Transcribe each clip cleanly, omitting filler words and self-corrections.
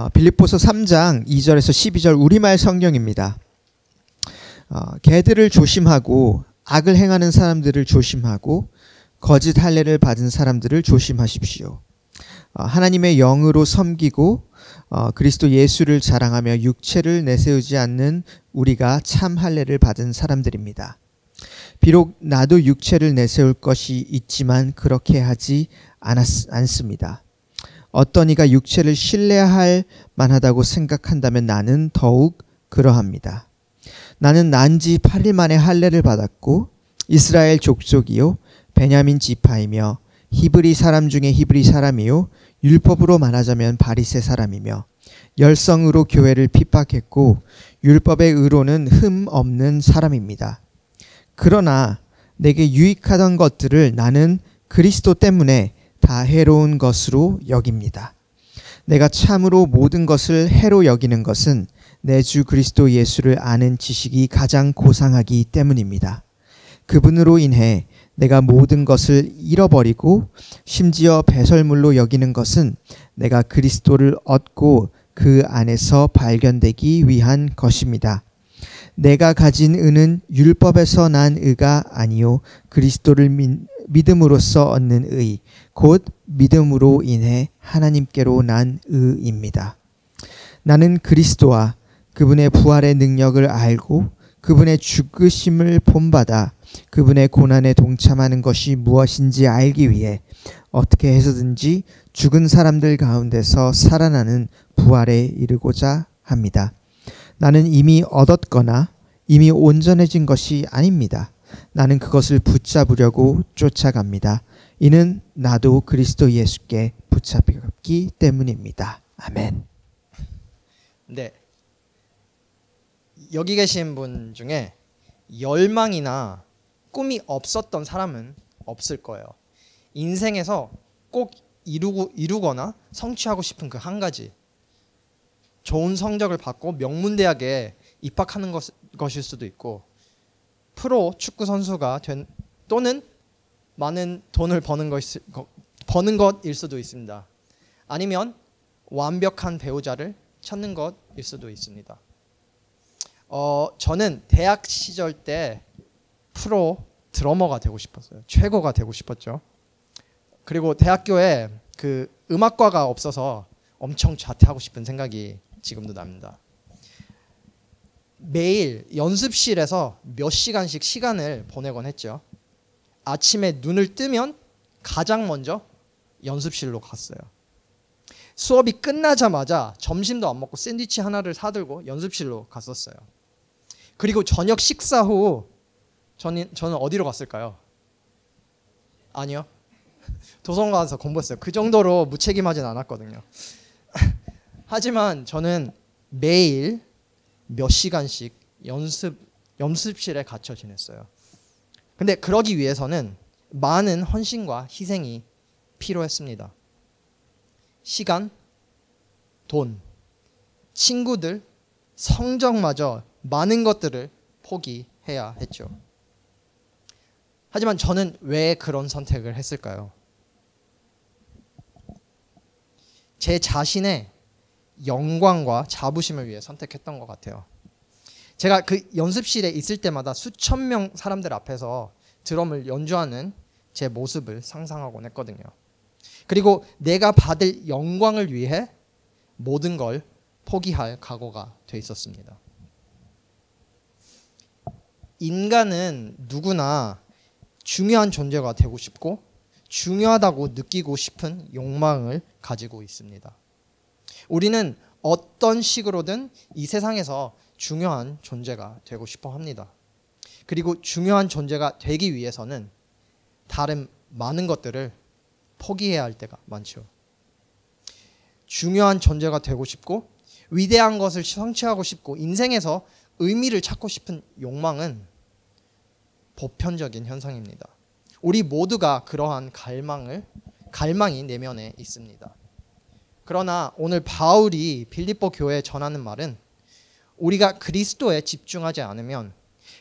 빌립보서 3장 2절에서 12절 우리말 성경입니다. 개들을 조심하고 악을 행하는 사람들을 조심하고 거짓 할례를 받은 사람들을 조심하십시오. 하나님의 영으로 섬기고 그리스도 예수를 자랑하며 육체를 내세우지 않는 우리가 참 할례를 받은 사람들입니다. 비록 나도 육체를 내세울 것이 있지만 그렇게 하지 않습니다. 어떤 이가 육체를 신뢰할 만하다고 생각한다면 나는 더욱 그러합니다. 나는 난 지 8일 만에 할례를 받았고 이스라엘 족속이요 베냐민 지파이며 히브리 사람 중에 히브리 사람이요 율법으로 말하자면 바리새 사람이며 열성으로 교회를 핍박했고 율법의 의로는 흠 없는 사람입니다. 그러나 내게 유익하던 것들을 나는 그리스도 때문에 다 해로운 것으로 여깁니다. 내가 참으로 모든 것을 해로 여기는 것은 내 주 그리스도 예수를 아는 지식이 가장 고상하기 때문입니다. 그분으로 인해 내가 모든 것을 잃어버리고 심지어 배설물로 여기는 것은 내가 그리스도를 얻고 그 안에서 발견되기 위한 것입니다. 내가 가진 의는 율법에서 난 의가 아니요 그리스도를 믿음으로써 얻는 의, 곧 믿음으로 인해 하나님께로 난 의입니다. 나는 그리스도와 그분의 부활의 능력을 알고 그분의 죽으심을 본받아 그분의 고난에 동참하는 것이 무엇인지 알기 위해 어떻게 해서든지 죽은 사람들 가운데서 살아나는 부활에 이르고자 합니다. 나는 이미 얻었거나 이미 온전해진 것이 아닙니다. 나는 그것을 붙잡으려고 쫓아갑니다. 이는 나도 그리스도 예수께 붙잡혔기 때문입니다. 아멘. 네. 여기 계신 분 중에 열망이나 꿈이 없었던 사람은 없을 거예요. 인생에서 꼭 이루거나 성취하고 싶은 그 한 가지, 좋은 성적을 받고 명문대학에 입학하는 것일 수도 있고 프로 축구 선수가 또는 많은 돈을 버는 것일 수도 있습니다. 아니면 완벽한 배우자를 찾는 것일 수도 있습니다. 저는 대학 시절 때 프로 드러머가 되고 싶었어요. 최고가 되고 싶었죠. 그리고 대학교에 그 음악과가 없어서 엄청 자퇴하고 싶은 생각이 지금도 납니다. 매일 연습실에서 몇 시간씩 시간을 보내곤 했죠. 아침에 눈을 뜨면 가장 먼저 연습실로 갔어요. 수업이 끝나자마자 점심도 안 먹고 샌드위치 하나를 사들고 연습실로 갔었어요. 그리고 저녁 식사 후 저는 어디로 갔을까요? 아니요. 도서관 가서 공부했어요. 그 정도로 무책임하진 않았거든요. 하지만 저는 매일 몇 시간씩 연습실에 갇혀 지냈어요. 근데 그러기 위해서는 많은 헌신과 희생이 필요했습니다. 시간, 돈, 친구들, 성적마저 많은 것들을 포기해야 했죠. 하지만 저는 왜 그런 선택을 했을까요? 제 자신의 영광과 자부심을 위해 선택했던 것 같아요. 제가 그 연습실에 있을 때마다 수천 명 사람들 앞에서 드럼을 연주하는 제 모습을 상상하곤 했거든요. 그리고 내가 받을 영광을 위해 모든 걸 포기할 각오가 돼 있었습니다. 인간은 누구나 중요한 존재가 되고 싶고 중요하다고 느끼고 싶은 욕망을 가지고 있습니다. 우리는 어떤 식으로든 이 세상에서 중요한 존재가 되고 싶어 합니다. 그리고 중요한 존재가 되기 위해서는 다른 많은 것들을 포기해야 할 때가 많죠. 중요한 존재가 되고 싶고 위대한 것을 성취하고 싶고 인생에서 의미를 찾고 싶은 욕망은 보편적인 현상입니다. 우리 모두가 그러한 갈망이 내면에 있습니다. 그러나 오늘 바울이 빌립보 교회에 전하는 말은 우리가 그리스도에 집중하지 않으면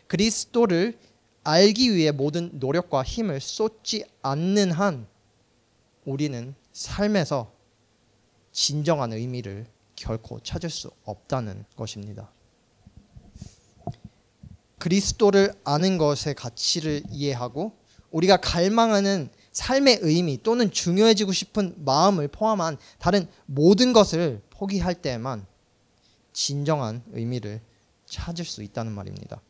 그리스도를 알기 위해 모든 노력과 힘을 쏟지 않는 한 우리는 삶에서 진정한 의미를 결코 찾을 수 없다는 것입니다. 그리스도를 아는 것의 가치를 이해하고 우리가 갈망하는 삶의 의미 또는 중요해지고 싶은 마음을 포함한 다른 모든 것을 포기할 때에만 진정한 의미를 찾을 수 있다는 말입니다.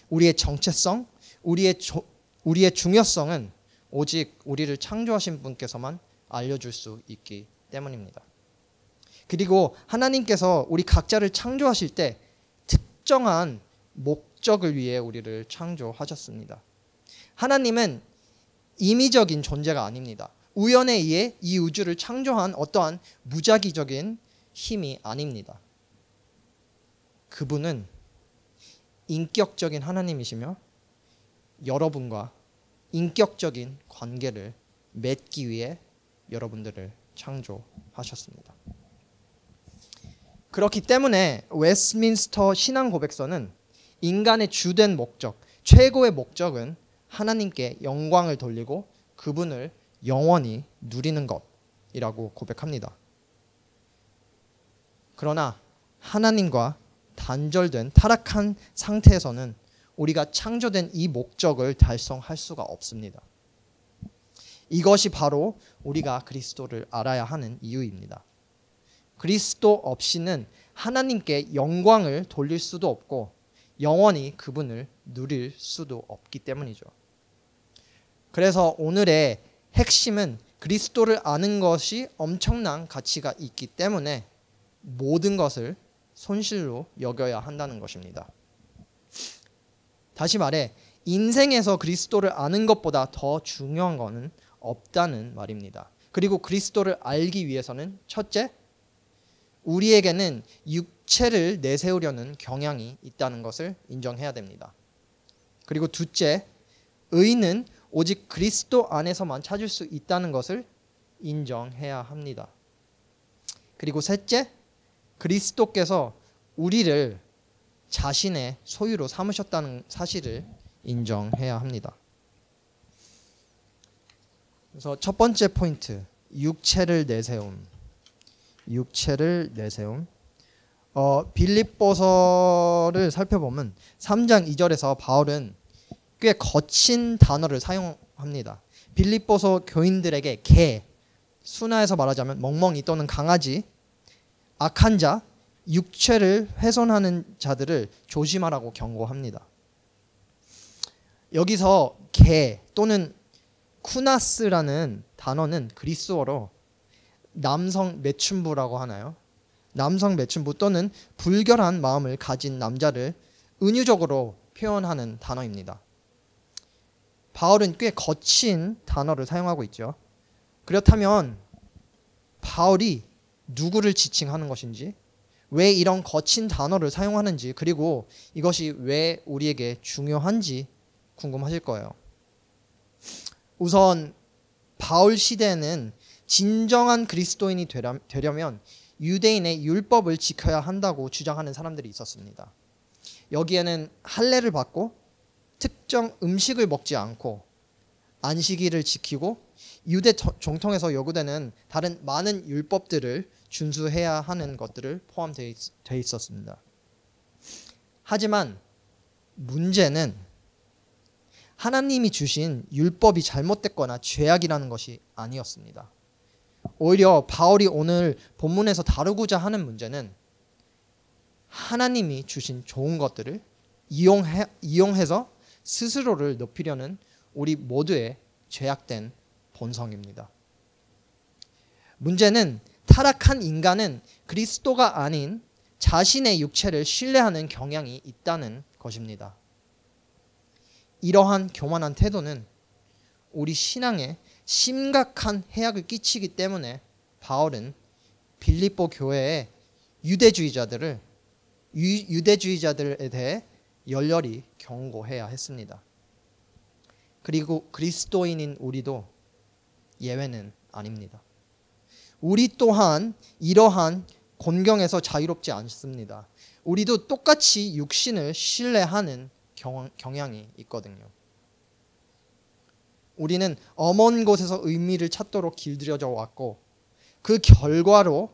우리의 정체성, 우리의 중요성은 오직 우리를 창조하신 분께서만 알려줄 수 있기 때문입니다. 그리고 하나님께서 우리 각자를 창조하실 때 특정한 목적을 위해 우리를 창조하셨습니다. 하나님은 임의적인 존재가 아닙니다. 우연에 의해 이 우주를 창조한 어떠한 무작위적인 힘이 아닙니다. 그분은 인격적인 하나님이시며 여러분과 인격적인 관계를 맺기 위해 여러분들을 창조하셨습니다. 그렇기 때문에 웨스트민스터 신앙 고백서는 인간의 주된 목적, 최고의 목적은 하나님께 영광을 돌리고 그분을 영원히 누리는 것이라고 고백합니다. 그러나 하나님과 단절된 타락한 상태에서는 우리가 창조된 이 목적을 달성할 수가 없습니다. 이것이 바로 우리가 그리스도를 알아야 하는 이유입니다. 그리스도 없이는 하나님께 영광을 돌릴 수도 없고 영원히 그분을 누릴 수도 없기 때문이죠. 그래서 오늘의 핵심은 그리스도를 아는 것이 엄청난 가치가 있기 때문에 모든 것을 손실로 여겨야 한다는 것입니다. 다시 말해 인생에서 그리스도를 아는 것보다 더 중요한 것은 없다는 말입니다. 그리고 그리스도를 알기 위해서는 첫째, 우리에게는 육체를 내세우려는 경향이 있다는 것을 인정해야 됩니다. 그리고 둘째, 의는 오직 그리스도 안에서만 찾을 수 있다는 것을 인정해야 합니다. 그리고 셋째, 그리스도께서 우리를 자신의 소유로 삼으셨다는 사실을 인정해야 합니다. 그래서 첫 번째 포인트, 육체를 내세움. 빌립보서를 살펴보면 3장 2절에서 바울은 꽤 거친 단어를 사용합니다. 빌립보서 교인들에게 개, 순화해서 말하자면 멍멍이 또는 강아지, 악한 자, 육체를 훼손하는 자들을 조심하라고 경고합니다. 여기서 개 또는 쿠나스라는 단어는 그리스어로 남성 매춘부라고 하나요? 남성 매춘부 또는 불결한 마음을 가진 남자를 은유적으로 표현하는 단어입니다. 바울은 꽤 거친 단어를 사용하고 있죠. 그렇다면 바울이 누구를 지칭하는 것인지, 왜 이런 거친 단어를 사용하는지, 그리고 이것이 왜 우리에게 중요한지 궁금하실 거예요. 우선 바울 시대에는 진정한 그리스도인이 되려면 유대인의 율법을 지켜야 한다고 주장하는 사람들이 있었습니다. 여기에는 할례를 받고 특정 음식을 먹지 않고 안식일을 지키고 유대 정통에서 요구되는 다른 많은 율법들을 준수해야 하는 것들을 포함되어 있었습니다. 하지만 문제는 하나님이 주신 율법이 잘못됐거나 죄악이라는 것이 아니었습니다. 오히려 바울이 오늘 본문에서 다루고자 하는 문제는 하나님이 주신 좋은 것들을 이용해서 스스로를 높이려는 우리 모두의 죄악된 본성입니다. 문제는 타락한 인간은 그리스도가 아닌 자신의 육체를 신뢰하는 경향이 있다는 것입니다. 이러한 교만한 태도는 우리 신앙에 심각한 해악을 끼치기 때문에 바울은 빌립보 교회의 유대주의자들에 대해 열렬히 경고해야 했습니다. 그리고 그리스도인인 우리도 예외는 아닙니다. 우리 또한 이러한 곤경에서 자유롭지 않습니다. 우리도 똑같이 육신을 신뢰하는 경향이 있거든요. 우리는 엄한 곳에서 의미를 찾도록 길들여져 왔고 그 결과로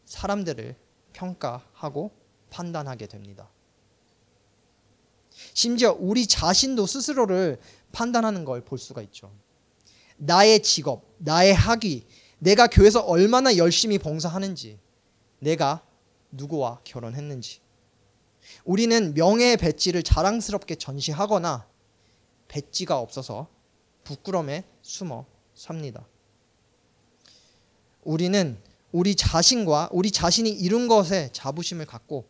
사람들을 평가하고 판단하게 됩니다. 심지어 우리 자신도 스스로를 판단하는 걸 볼 수가 있죠. 나의 직업, 나의 학위, 내가 교회에서 얼마나 열심히 봉사하는지, 내가 누구와 결혼했는지. 우리는 명예의 배지를 자랑스럽게 전시하거나 배지가 없어서 부끄러움에 숨어 삽니다. 우리는 우리 자신과 우리 자신이 이룬 것에 자부심을 갖고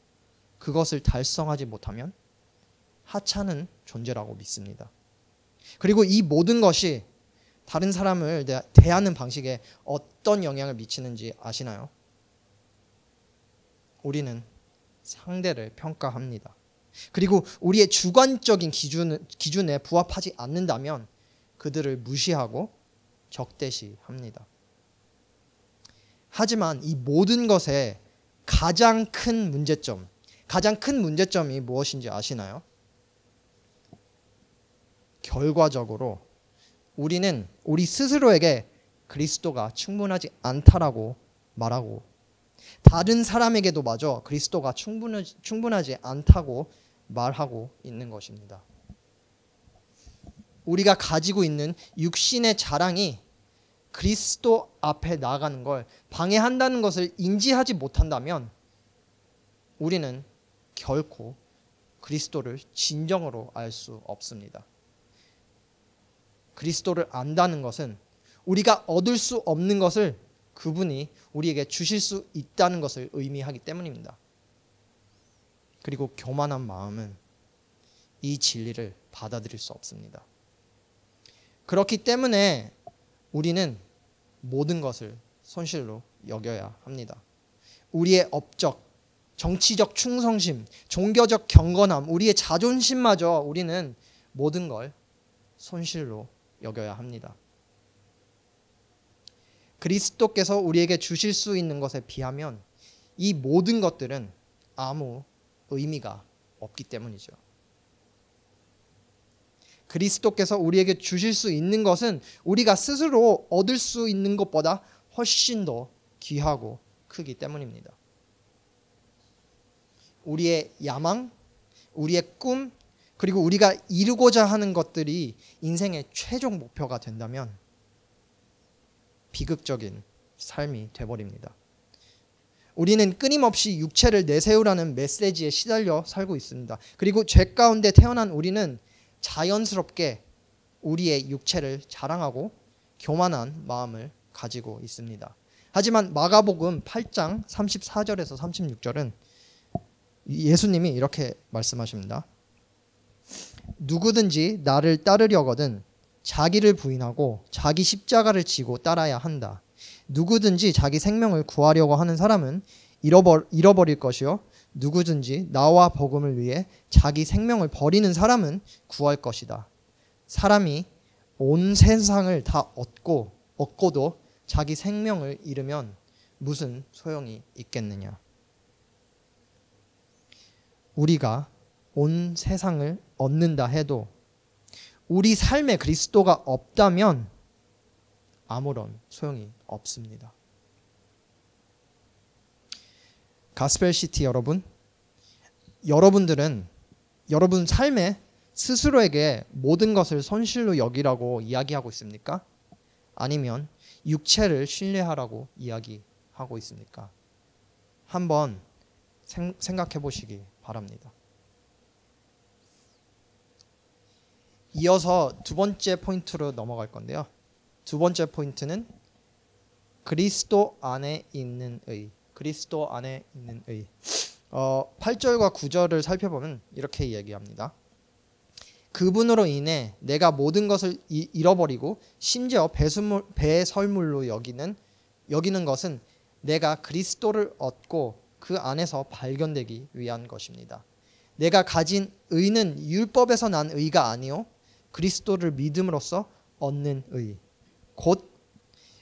그것을 달성하지 못하면 하찮은 존재라고 믿습니다. 그리고 이 모든 것이 다른 사람을 대하는 방식에 어떤 영향을 미치는지 아시나요? 우리는 상대를 평가합니다. 그리고 우리의 주관적인 기준에 부합하지 않는다면 그들을 무시하고 적대시합니다. 하지만 이 모든 것의 가장 큰 문제점이 무엇인지 아시나요? 결과적으로 우리는 우리 스스로에게 그리스도가 충분하지 않다라고 말하고 다른 사람에게도 마저 그리스도가 충분하지 않다고 말하고 있는 것입니다. 우리가 가지고 있는 육신의 자랑이 그리스도 앞에 나아가는 걸 방해한다는 것을 인지하지 못한다면 우리는 결코 그리스도를 진정으로 알 수 없습니다. 그리스도를 안다는 것은 우리가 얻을 수 없는 것을 그분이 우리에게 주실 수 있다는 것을 의미하기 때문입니다. 그리고 교만한 마음은 이 진리를 받아들일 수 없습니다. 그렇기 때문에 우리는 모든 것을 손실로 여겨야 합니다. 우리의 업적, 정치적 충성심, 종교적 경건함, 우리의 자존심마저 우리는 모든 걸 손실로 여겨야 합니다. 그리스도께서 우리에게 주실 수 있는 것에 비하면 이 모든 것들은 아무 의미가 없기 때문이죠. 그리스도께서 우리에게 주실 수 있는 것은 우리가 스스로 얻을 수 있는 것보다 훨씬 더 귀하고 크기 때문입니다. 우리의 야망, 우리의 꿈, 그리고 우리가 이루고자 하는 것들이 인생의 최종 목표가 된다면 비극적인 삶이 되어버립니다. 우리는 끊임없이 육체를 내세우라는 메시지에 시달려 살고 있습니다. 그리고 죄 가운데 태어난 우리는 자연스럽게 우리의 육체를 자랑하고 교만한 마음을 가지고 있습니다. 하지만 마가복음 8장 34절에서 36절은 예수님이 이렇게 말씀하십니다. 누구든지 나를 따르려거든 자기를 부인하고 자기 십자가를 지고 따라야 한다. 누구든지 자기 생명을 구하려고 하는 사람은 잃어버릴 것이요 누구든지 나와 복음을 위해 자기 생명을 버리는 사람은 구할 것이다. 사람이 온 세상을 다 얻고도 자기 생명을 잃으면 무슨 소용이 있겠느냐. 우리가 온 세상을 얻는다 해도 우리 삶에 그리스도가 없다면 아무런 소용이 없습니다. 가스펠시티 여러분들은 여러분 삶에 스스로에게 모든 것을 손실로 여기라고 이야기하고 있습니까? 아니면 육체를 신뢰하라고 이야기하고 있습니까? 한번 생각해 보시기 바랍니다. 이어서 두 번째 포인트로 넘어갈 건데요. 두 번째 포인트는 그리스도 안에 있는 의. 그리스도 안에 있는 의. 8절과 9절을 살펴보면 이렇게 이야기합니다. 그분으로 인해 내가 모든 것을 잃어버리고 심지어 배설물로 여기는 것은 내가 그리스도를 얻고 그 안에서 발견되기 위한 것입니다. 내가 가진 의는 율법에서 난 의가 아니요 그리스도를 믿음으로써 얻는 의, 곧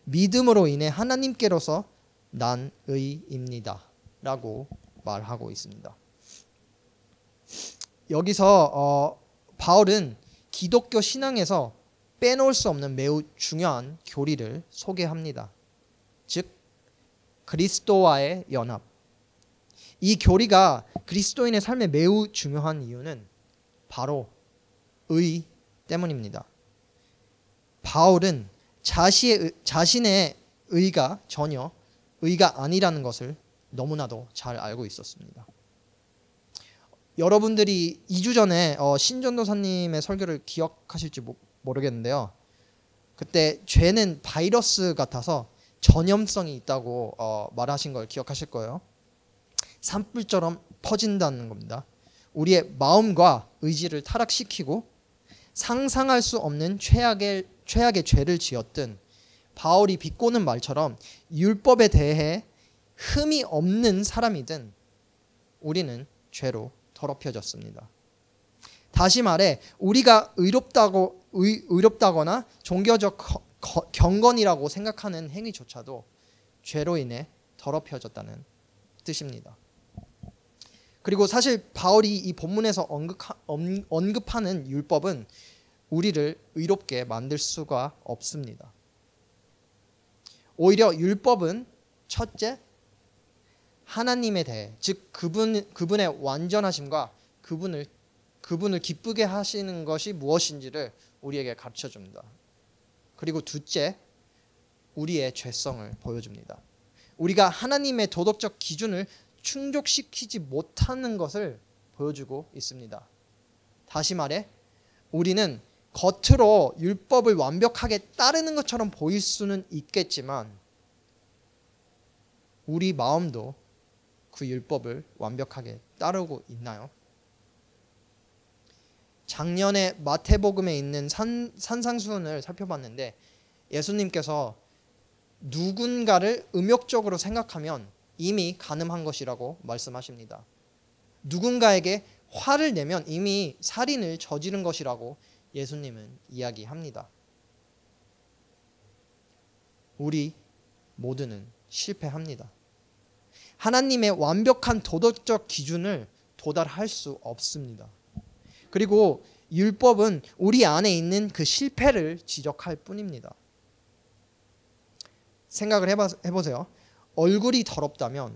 믿음으로 인해 하나님께로서 난 의입니다 라고 말하고 있습니다. 여기서 바울은 기독교 신앙에서 빼놓을 수 없는 매우 중요한 교리를 소개합니다. 즉 그리스도와의 연합. 이 교리가 그리스도인의 삶에 매우 중요한 이유는 바로 의 때문입니다. 바울은 자신의 의가 전혀 의가 아니라는 것을 너무나도 잘 알고 있었습니다. 여러분들이 2주 전에 신전도사님의 설교를 기억하실지 모르겠는데요. 그때 죄는 바이러스 같아서 전염성이 있다고 말하신 걸 기억하실 거예요. 산불처럼 퍼진다는 겁니다. 우리의 마음과 의지를 타락시키고 상상할 수 없는 최악의 죄를 지었든 바울이 비꼬는 말처럼 율법에 대해 흠이 없는 사람이든 우리는 죄로 더럽혀졌습니다. 다시 말해 우리가 의롭다거나 종교적 경건이라고 생각하는 행위조차도 죄로 인해 더럽혀졌다는 뜻입니다. 그리고 사실 바울이 이 본문에서 언급하는 율법은 우리를 의롭게 만들 수가 없습니다. 오히려 율법은 첫째, 하나님에 대해, 즉 그분의 완전하심과 그분을 기쁘게 하시는 것이 무엇인지를 우리에게 가르쳐 줍니다. 그리고 둘째, 우리의 죄성을 보여줍니다. 우리가 하나님의 도덕적 기준을 충족시키지 못하는 것을 보여주고 있습니다. 다시 말해 우리는 겉으로 율법을 완벽하게 따르는 것처럼 보일 수는 있겠지만 우리 마음도 그 율법을 완벽하게 따르고 있나요? 작년에 마태복음에 있는 산상수훈을 살펴봤는데 예수님께서 누군가를 음욕적으로 생각하면 이미 간음한 것이라고 말씀하십니다. 누군가에게 화를 내면 이미 살인을 저지른 것이라고 예수님은 이야기합니다. 우리 모두는 실패합니다. 하나님의 완벽한 도덕적 기준을 도달할 수 없습니다. 그리고 율법은 우리 안에 있는 그 실패를 지적할 뿐입니다. 생각을 해보세요. 얼굴이 더럽다면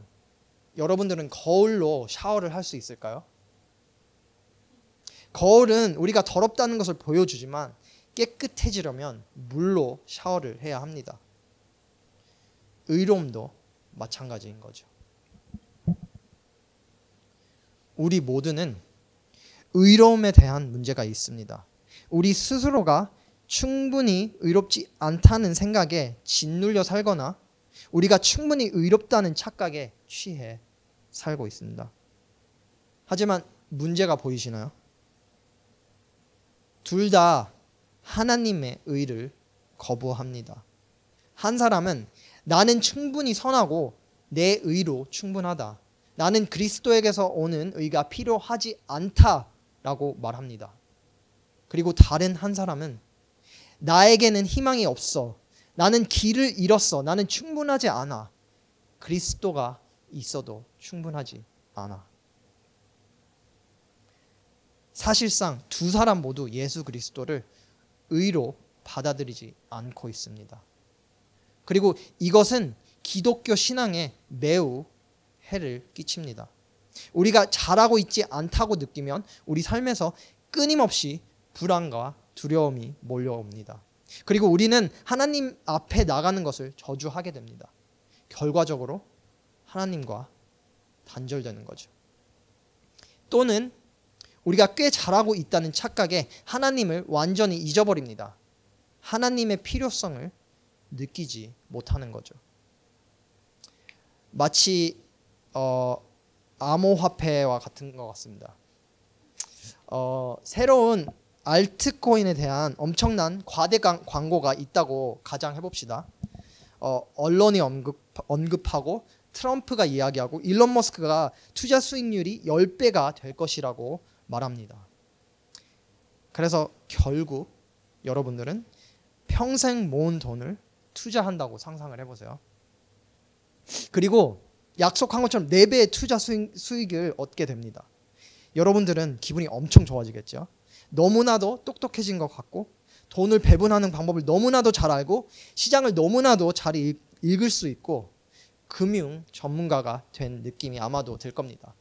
여러분들은 거울로 샤워를 할 수 있을까요? 거울은 우리가 더럽다는 것을 보여주지만 깨끗해지려면 물로 샤워를 해야 합니다. 의로움도 마찬가지인 거죠. 우리 모두는 의로움에 대한 문제가 있습니다. 우리 스스로가 충분히 의롭지 않다는 생각에 짓눌려 살거나 우리가 충분히 의롭다는 착각에 취해 살고 있습니다. 하지만 문제가 보이시나요? 둘 다 하나님의 의를 거부합니다. 한 사람은 나는 충분히 선하고 내 의로 충분하다. 나는 그리스도에게서 오는 의가 필요하지 않다라고 말합니다. 그리고 다른 한 사람은 나에게는 희망이 없어. 나는 길을 잃었어. 나는 충분하지 않아. 그리스도가 있어도 충분하지 않아. 사실상 두 사람 모두 예수 그리스도를 의로 받아들이지 않고 있습니다. 그리고 이것은 기독교 신앙에 매우 해를 끼칩니다. 우리가 잘하고 있지 않다고 느끼면 우리 삶에서 끊임없이 불안과 두려움이 몰려옵니다. 그리고 우리는 하나님 앞에 나가는 것을 저주하게 됩니다. 결과적으로 하나님과 단절되는 거죠. 또는 우리가 꽤 잘하고 있다는 착각에 하나님을 완전히 잊어버립니다. 하나님의 필요성을 느끼지 못하는 거죠. 마치 암호화폐와 같은 것 같습니다. 새로운 알트코인에 대한 엄청난 과대 광고가 있다고 가정해봅시다. 언론이 언급하고 트럼프가 이야기하고 일론 머스크가 투자 수익률이 10배가 될 것이라고 말합니다. 그래서 결국 여러분들은 평생 모은 돈을 투자한다고 상상을 해보세요. 그리고 약속한 것처럼 4배의 투자 수익을 얻게 됩니다. 여러분들은 기분이 엄청 좋아지겠죠. 너무나도 똑똑해진 것 같고 돈을 배분하는 방법을 너무나도 잘 알고 시장을 너무나도 잘 읽을 수 있고 금융 전문가가 된 느낌이 아마도 들 겁니다.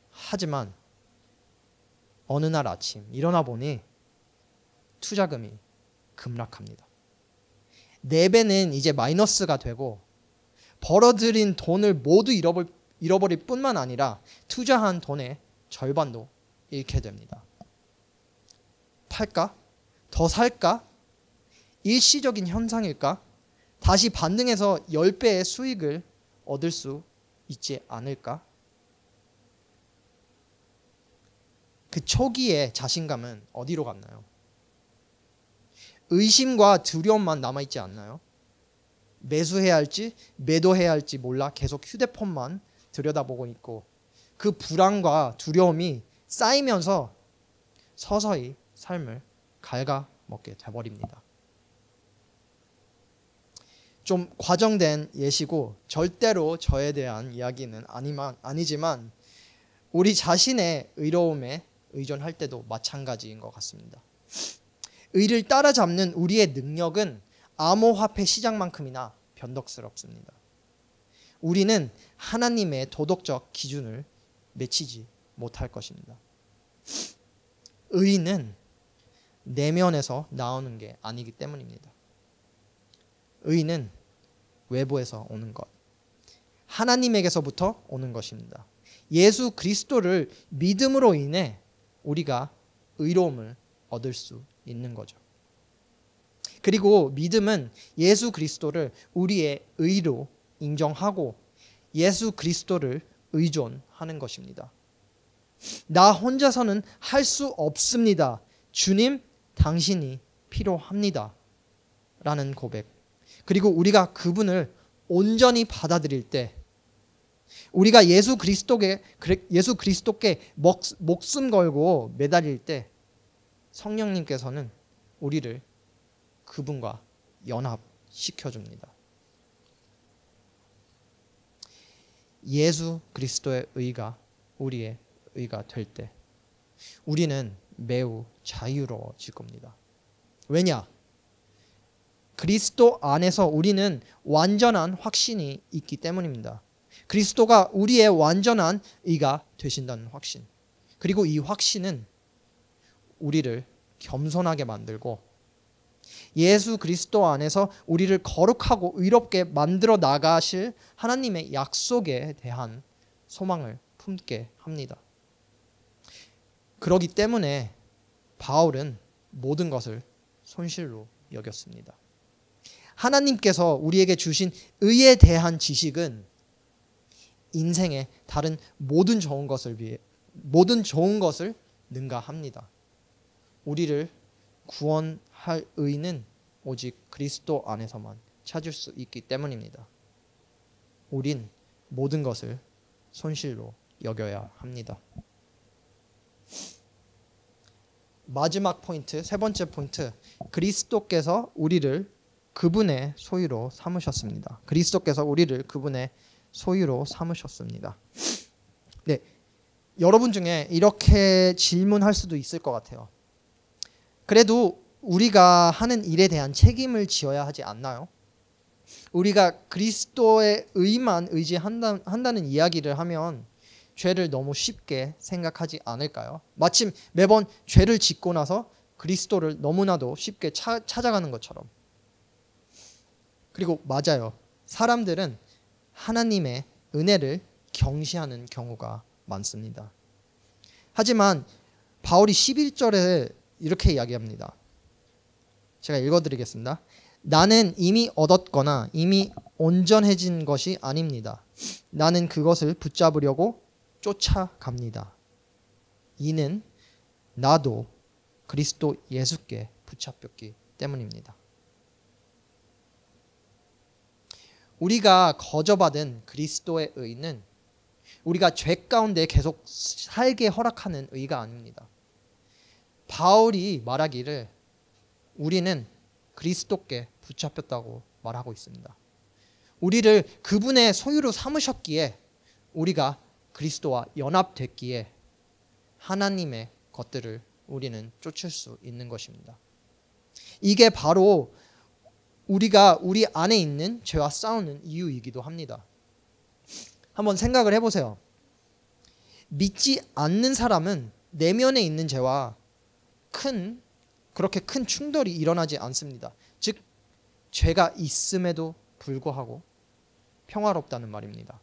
하지만 어느 날 아침 일어나 보니 투자금이 급락합니다. 4배는 이제 마이너스가 되고 벌어들인 돈을 모두 잃어버릴 뿐만 아니라 투자한 돈의 절반도 잃게 됩니다. 팔까? 더 살까? 일시적인 현상일까? 다시 반등해서 10배의 수익을 얻을 수 있지 않을까? 그 초기의 자신감은 어디로 갔나요? 의심과 두려움만 남아있지 않나요? 매수해야 할지 매도해야 할지 몰라 계속 휴대폰만 들여다보고 있고 그 불안과 두려움이 쌓이면서 서서히 삶을 갉아먹게 돼버립니다. 좀 과정된 예시고 절대로 저에 대한 이야기는 아니지만 우리 자신의 의로움에 의존할 때도 마찬가지인 것 같습니다. 의를 따라잡는 우리의 능력은 암호화폐 시장만큼이나 변덕스럽습니다. 우리는 하나님의 도덕적 기준을 맺히지 못할 것입니다. 의는 내면에서 나오는 게 아니기 때문입니다. 의는 외부에서 오는 것, 하나님에게서부터 오는 것입니다. 예수 그리스도를 믿음으로 인해 우리가 의로움을 얻을 수 있는 거죠. 그리고 믿음은 예수 그리스도를 우리의 의로 인정하고 예수 그리스도를 의존하는 것입니다. 나 혼자서는 할 수 없습니다. 주님, 당신이 필요합니다. 라는 고백. 그리고 우리가 그분을 온전히 받아들일 때 우리가 예수 그리스도께 목숨 걸고 매달릴 때 성령님께서는 우리를 그분과 연합시켜줍니다. 예수 그리스도의 의가 우리의 의가 될 때 우리는 매우 자유로워질 겁니다. 왜냐? 그리스도 안에서 우리는 완전한 확신이 있기 때문입니다. 그리스도가 우리의 완전한 의가 되신다는 확신. 그리고 이 확신은 우리를 겸손하게 만들고 예수 그리스도 안에서 우리를 거룩하고 의롭게 만들어 나가실 하나님의 약속에 대한 소망을 품게 합니다. 그러기 때문에 바울은 모든 것을 손실로 여겼습니다. 하나님께서 우리에게 주신 의에 대한 지식은 인생의 다른 모든 좋은 것을 능가합니다. 우리를 구원할 의는 오직 그리스도 안에서만 찾을 수 있기 때문입니다. 우린 모든 것을 손실로 여겨야 합니다. 마지막 포인트, 세 번째 포인트. 그리스도께서 우리를 그분의 소유로 삼으셨습니다. 그리스도께서 우리를 그분의 소유로 삼으셨습니다. 네, 여러분 중에 이렇게 질문할 수도 있을 것 같아요. 그래도 우리가 하는 일에 대한 책임을 지어야 하지 않나요? 우리가 그리스도의 의만 의지한다는 이야기를 하면 죄를 너무 쉽게 생각하지 않을까요? 마침 매번 죄를 짓고 나서 그리스도를 너무나도 쉽게 찾아가는 것처럼. 그리고 맞아요. 사람들은 하나님의 은혜를 경시하는 경우가 많습니다. 하지만 바울이 11절에 이렇게 이야기합니다. 제가 읽어드리겠습니다. 나는 이미 얻었거나 이미 온전해진 것이 아닙니다. 나는 그것을 붙잡으려고 쫓아갑니다. 이는 나도 그리스도 예수께 붙잡혔기 때문입니다. 우리가 거저받은 그리스도의 의는 우리가 죄 가운데 계속 살게 허락하는 의가 아닙니다. 바울이 말하기를 우리는 그리스도께 붙잡혔다고 말하고 있습니다. 우리를 그분의 소유로 삼으셨기에 우리가 그리스도와 연합됐기에 하나님의 것들을 우리는 쫓을 수 있는 것입니다. 이게 바로 우리가 우리 안에 있는 죄와 싸우는 이유이기도 합니다. 한번 생각을 해보세요. 믿지 않는 사람은 내면에 있는 죄와 그렇게 큰 충돌이 일어나지 않습니다. 즉 죄가 있음에도 불구하고 평화롭다는 말입니다.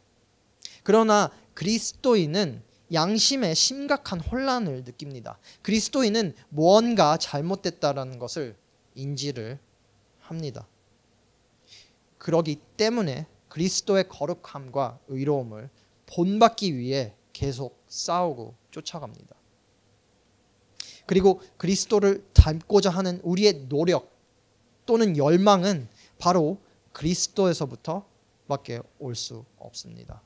그러나 그리스도인은 양심에 심각한 혼란을 느낍니다. 그리스도인은 무언가 잘못됐다라는 것을 인지를 합니다. 그러기 때문에 그리스도의 거룩함과 의로움을 본받기 위해 계속 싸우고 쫓아갑니다. 그리고 그리스도를 닮고자 하는 우리의 노력 또는 열망은 바로 그리스도에서부터 밖에 올 수 없습니다.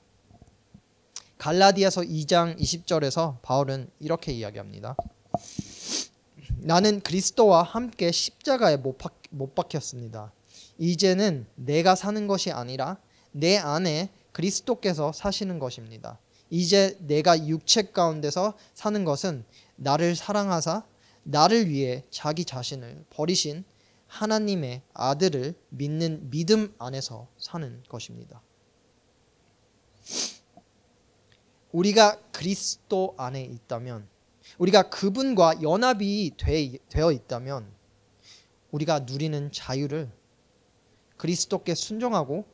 갈라디아서 2장 20절에서 바울은 이렇게 이야기합니다. 나는 그리스도와 함께 십자가에 못 박혔습니다. 이제는 내가 사는 것이 아니라 내 안에 그리스도께서 사시는 것입니다. 이제 내가 육체 가운데서 사는 것은 나를 사랑하사 나를 위해 자기 자신을 버리신 하나님의 아들을 믿는 믿음 안에서 사는 것입니다. 우리가 그리스도 안에 있다면, 우리가 그분과 연합이 되어 있다면 우리가 누리는 자유를 그리스도께 순종하고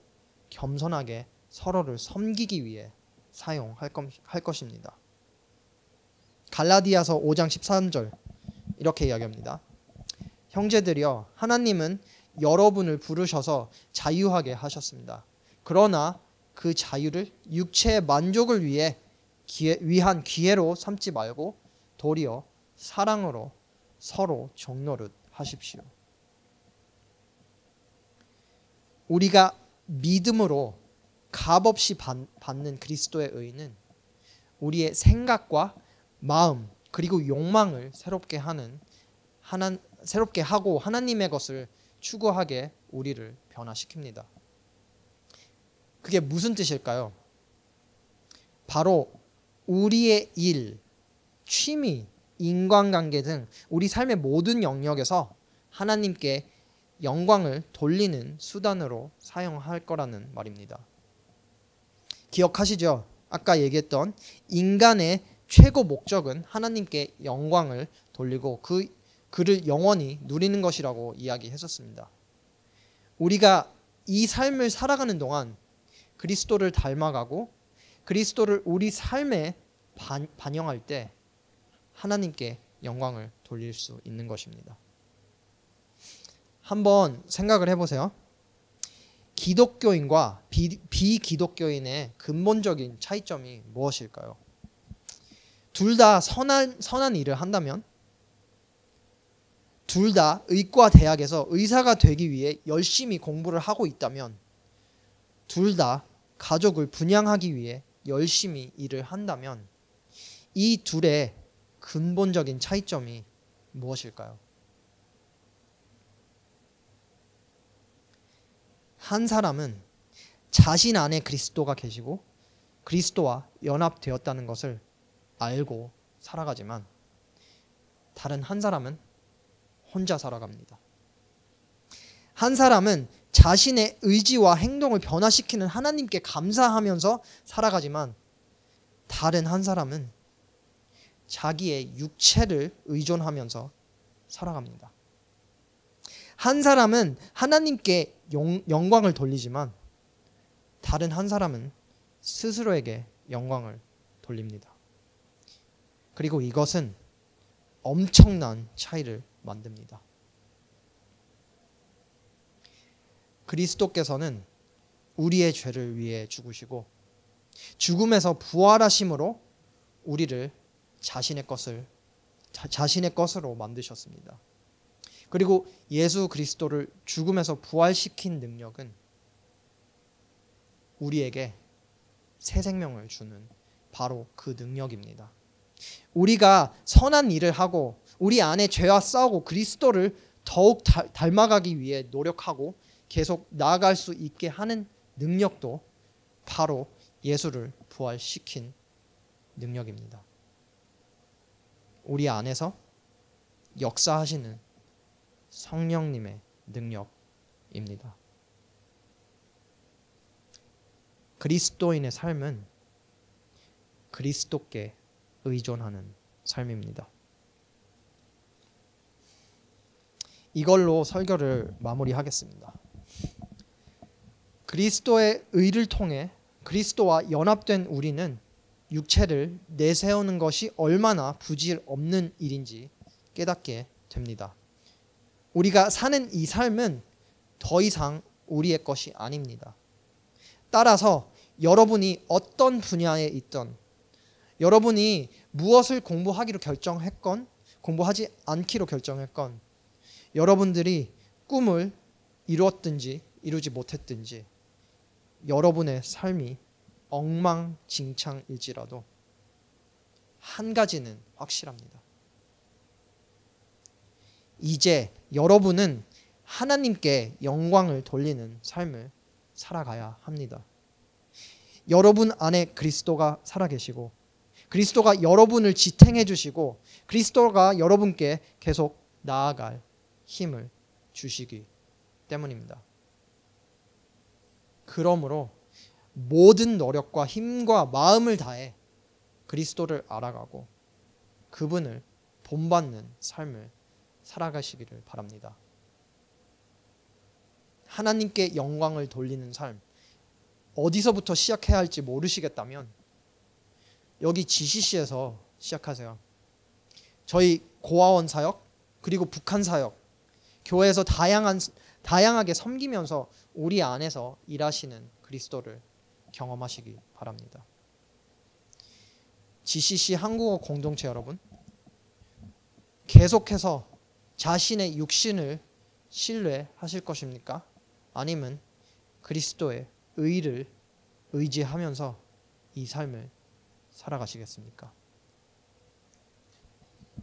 겸손하게 서로를 섬기기 위해 사용할 것입니다. 갈라디아서 5장 13절 이렇게 이야기합니다. 형제들이여, 하나님은 여러분을 부르셔서 자유하게 하셨습니다. 그러나 그 자유를 육체의 만족을 위한 기회로 삼지 말고 도리어 사랑으로 서로 종노릇 하십시오. 우리가 믿음으로 값없이 받는 그리스도의 의는 우리의 생각과 마음 그리고 욕망을 새롭게 하고 하나님의 것을 추구하게 우리를 변화시킵니다. 그게 무슨 뜻일까요? 바로 우리의 일, 취미, 인간관계 등 우리 삶의 모든 영역에서 하나님께 영광을 돌리는 수단으로 사용할 거라는 말입니다. 기억하시죠? 아까 얘기했던 인간의 최고 목적은 하나님께 영광을 돌리고 그를 영원히 누리는 것이라고 이야기했었습니다. 우리가 이 삶을 살아가는 동안 그리스도를 닮아가고 그리스도를 우리 삶에 반영할 때 하나님께 영광을 돌릴 수 있는 것입니다. 한번 생각을 해보세요. 기독교인과 비기독교인의 근본적인 차이점이 무엇일까요? 둘 다 선한 일을 한다면, 둘 다 의과 대학에서 의사가 되기 위해 열심히 공부를 하고 있다면, 둘 다 가족을 분양하기 위해 열심히 일을 한다면 이 둘의 근본적인 차이점이 무엇일까요? 한 사람은 자신 안에 그리스도가 계시고 그리스도와 연합되었다는 것을 알고 살아가지만 다른 한 사람은 혼자 살아갑니다. 한 사람은 자신의 의지와 행동을 변화시키는 하나님께 감사하면서 살아가지만 다른 한 사람은 자기의 육체를 의존하면서 살아갑니다. 한 사람은 하나님께 영광을 돌리지만 다른 한 사람은 스스로에게 영광을 돌립니다. 그리고 이것은 엄청난 차이를 만듭니다. 그리스도께서는 우리의 죄를 위해 죽으시고 죽음에서 부활하심으로 우리를 자신의 것으로 만드셨습니다. 그리고 예수 그리스도를 죽음에서 부활시킨 능력은 우리에게 새 생명을 주는 바로 그 능력입니다. 우리가 선한 일을 하고 우리 안에 죄와 싸우고 그리스도를 더욱 닮아가기 위해 노력하고 계속 나아갈 수 있게 하는 능력도 바로 예수를 부활시킨 능력입니다. 우리 안에서 역사하시는 성령님의 능력입니다. 삶입니다. 그리스도인의 삶은 그리스도께 의존하는 삶입니다. 이걸로 설교를 마무리하겠습니다. 그리스도의 의를 통해 그리스도와 연합된 우리는 육체를 내세우는 것이 얼마나 부질없는 일인지 깨닫게 됩니다. 우리가 사는 이 삶은 더 이상 우리의 것이 아닙니다. 따라서 여러분이 어떤 분야에 있던, 여러분이 무엇을 공부하기로 결정했건 공부하지 않기로 결정했건, 여러분들이 꿈을 이루었든지 이루지 못했든지 여러분의 삶이 엉망진창일지라도 한 가지는 확실합니다. 이제 여러분은 하나님께 영광을 돌리는 삶을 살아가야 합니다. 여러분 안에 그리스도가 살아계시고 그리스도가 여러분을 지탱해 주시고 그리스도가 여러분께 계속 나아갈 힘을 주시기 때문입니다. 그러므로 모든 노력과 힘과 마음을 다해 그리스도를 알아가고 그분을 본받는 삶을 살아가시기를 바랍니다. 하나님께 영광을 돌리는 삶, 어디서부터 시작해야 할지 모르시겠다면 여기 GCC에서 시작하세요. 저희 고아원 사역 그리고 북한 사역, 교회에서 다양하게 섬기면서 우리 안에서 일하시는 그리스도를 경험하시기 바랍니다. GCC 한국어 공동체 여러분, 계속해서 자신의 육신을 신뢰하실 것입니까? 아니면 그리스도의 의를 의지하면서 이 삶을 살아가시겠습니까?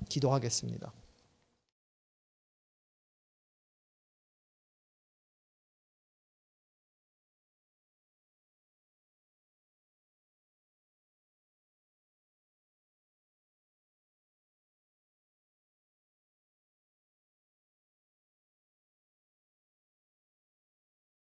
기도하겠습니다.